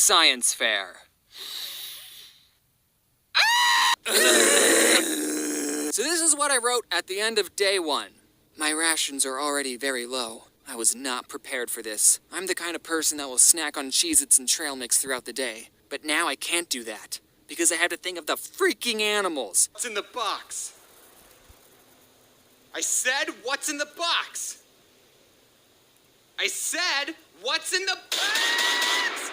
science fair. So this is what I wrote at the end of day 1. My rations are already very low. I was not prepared for this. I'm the kind of person that will snack on Cheez-Its and trail mix throughout the day. But now I can't do that, because I have to think of the freaking animals. What's in the box? I said, what's in the box? I said, what's in the box?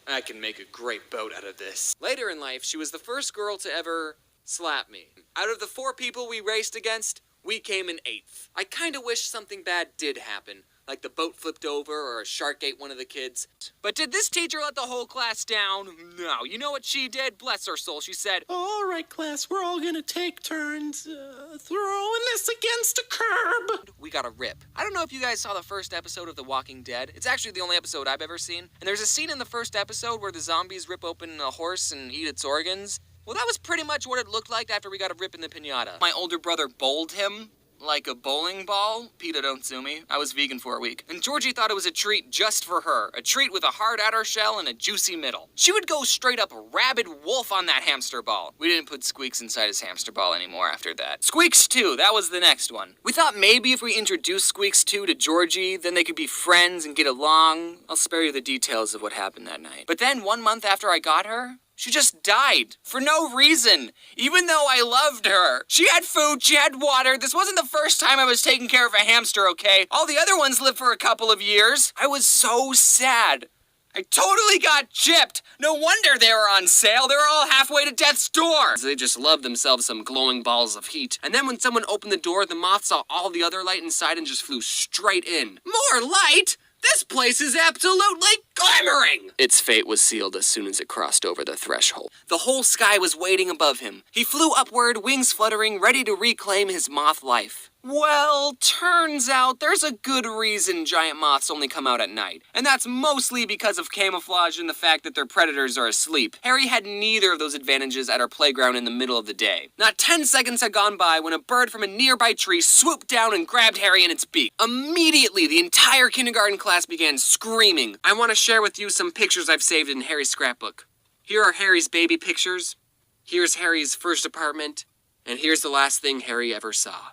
I can make a great boat out of this. Later in life, she was the first girl to ever slap me. Out of the 4 people we raced against, we came in 8th. I kinda wish something bad did happen, like the boat flipped over or a shark ate one of the kids. But did this teacher let the whole class down? No. You know what she did? Bless her soul. She said, all right, class, we're all gonna take turns throwing this against a curb. We got a rip. I don't know if you guys saw the first episode of The Walking Dead. It's actually the only episode I've ever seen. And there's a scene in the first episode where the zombies rip open a horse and eat its organs. Well, that was pretty much what it looked like after we got a rip in the piñata. My older brother bowled him like a bowling ball. PETA, don't sue me. I was vegan for a week. And Georgie thought it was a treat just for her. A treat with a hard outer shell and a juicy middle. She would go straight up rabid wolf on that hamster ball. We didn't put Squeaks inside his hamster ball anymore after that. Squeaks 2, that was the next one. We thought maybe if we introduced Squeaks 2 to Georgie, then they could be friends and get along. I'll spare you the details of what happened that night. But then 1 month after I got her, she just died, for no reason, even though I loved her. She had food, she had water. This wasn't the first time I was taking care of a hamster, okay? All the other ones lived for a couple of years. I was so sad. I totally got gypped. No wonder they were on sale. They were all halfway to death's door. They just loved themselves some glowing balls of heat. And then when someone opened the door, the moth saw all the other light inside and just flew straight in. More light? This place is absolutely glimmering! Its fate was sealed as soon as it crossed over the threshold. The whole sky was waiting above him. He flew upward, wings fluttering, ready to reclaim his moth life. Well, turns out there's a good reason giant moths only come out at night. And that's mostly because of camouflage and the fact that their predators are asleep. Harry had neither of those advantages at our playground in the middle of the day. Not 10 seconds had gone by when a bird from a nearby tree swooped down and grabbed Harry in its beak. Immediately, the entire kindergarten class began screaming. I want to share with you some pictures I've saved in Harry's scrapbook. Here are Harry's baby pictures. Here's Harry's first apartment. And here's the last thing Harry ever saw.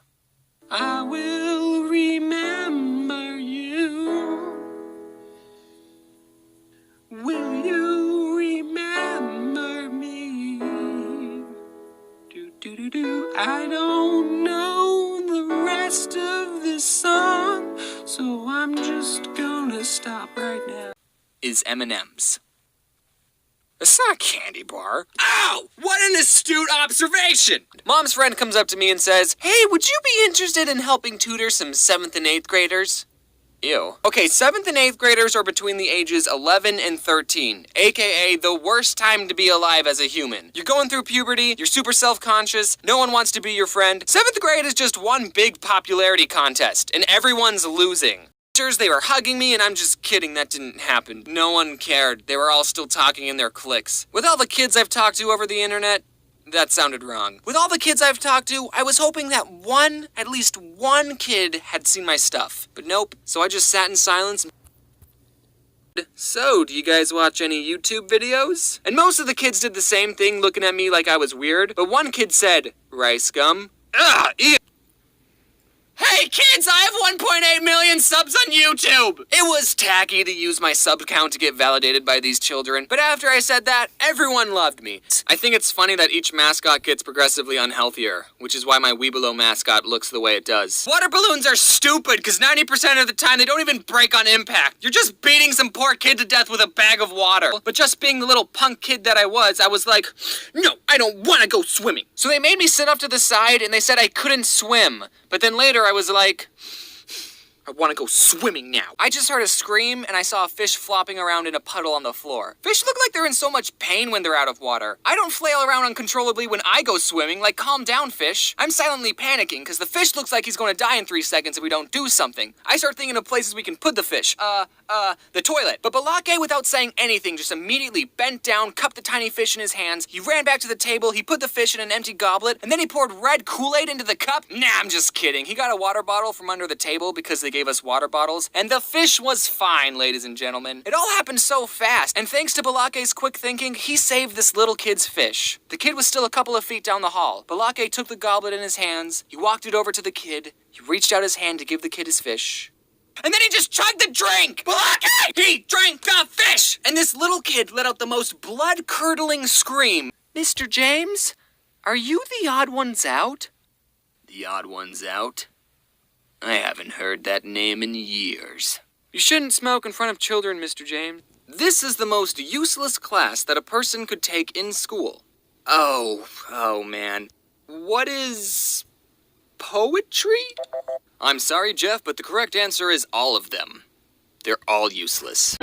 I will remember you. Will you remember me? Do. I don't know the rest of this song, so I'm just gonna stop right now. Is M&M's. It's not a candy bar. Ow! What an astute observation! Mom's friend comes up to me and says, hey, would you be interested in helping tutor some 7th and 8th graders? Ew. Okay, 7th and 8th graders are between the ages 11 and 13, aka the worst time to be alive as a human. You're going through puberty, you're super self-conscious, no one wants to be your friend. 7th grade is just one big popularity contest, and everyone's losing. They were hugging me, and I'm just kidding, that didn't happen. No one cared. They were all still talking in their cliques. With all the kids I've talked to over the internet, that sounded wrong. With all the kids I've talked to, I was hoping that at least one kid had seen my stuff. But nope. So I just sat in silence. So, do you guys watch any YouTube videos? And most of the kids did the same thing, looking at me like I was weird. But one kid said, rice gum. Ugh, ew. Hey kids, I have 1.8 million subs on YouTube! It was tacky to use my sub count to get validated by these children, but after I said that, everyone loved me. I think it's funny that each mascot gets progressively unhealthier, which is why my Weebelo mascot looks the way it does. Water balloons are stupid, because 90% of the time they don't even break on impact. You're just beating some poor kid to death with a bag of water. But just being the little punk kid that I was like, no, I don't want to go swimming. So they made me sit off to the side, and they said I couldn't swim. But then later I was like, I want to go swimming now. I just heard a scream and I saw a fish flopping around in a puddle on the floor. Fish look like they're in so much pain when they're out of water. I don't flail around uncontrollably when I go swimming, like calm down, fish. I'm silently panicking because the fish looks like he's going to die in 3 seconds if we don't do something. I start thinking of places we can put the fish. The toilet. But Balake, without saying anything, just immediately bent down, cupped the tiny fish in his hands. He ran back to the table, he put the fish in an empty goblet, and then he poured red Kool-Aid into the cup. Nah, I'm just kidding. He got a water bottle from under the table because they gave us water bottles, and the fish was fine, ladies and gentlemen. It all happened so fast, and thanks to Balake's quick thinking, he saved this little kid's fish. The kid was still a couple of feet down the hall. Balake took the goblet in his hands, he walked it over to the kid, he reached out his hand to give the kid his fish. And then he just chugged the drink! Balake! He drank the fish! And this little kid let out the most blood-curdling scream. Mr. James, are you the odd ones out? The odd ones out? I haven't heard that name in years. You shouldn't smoke in front of children, Mr. James. This is the most useless class that a person could take in school. Oh man. What is poetry? I'm sorry, Jeff, but the correct answer is all of them. They're all useless.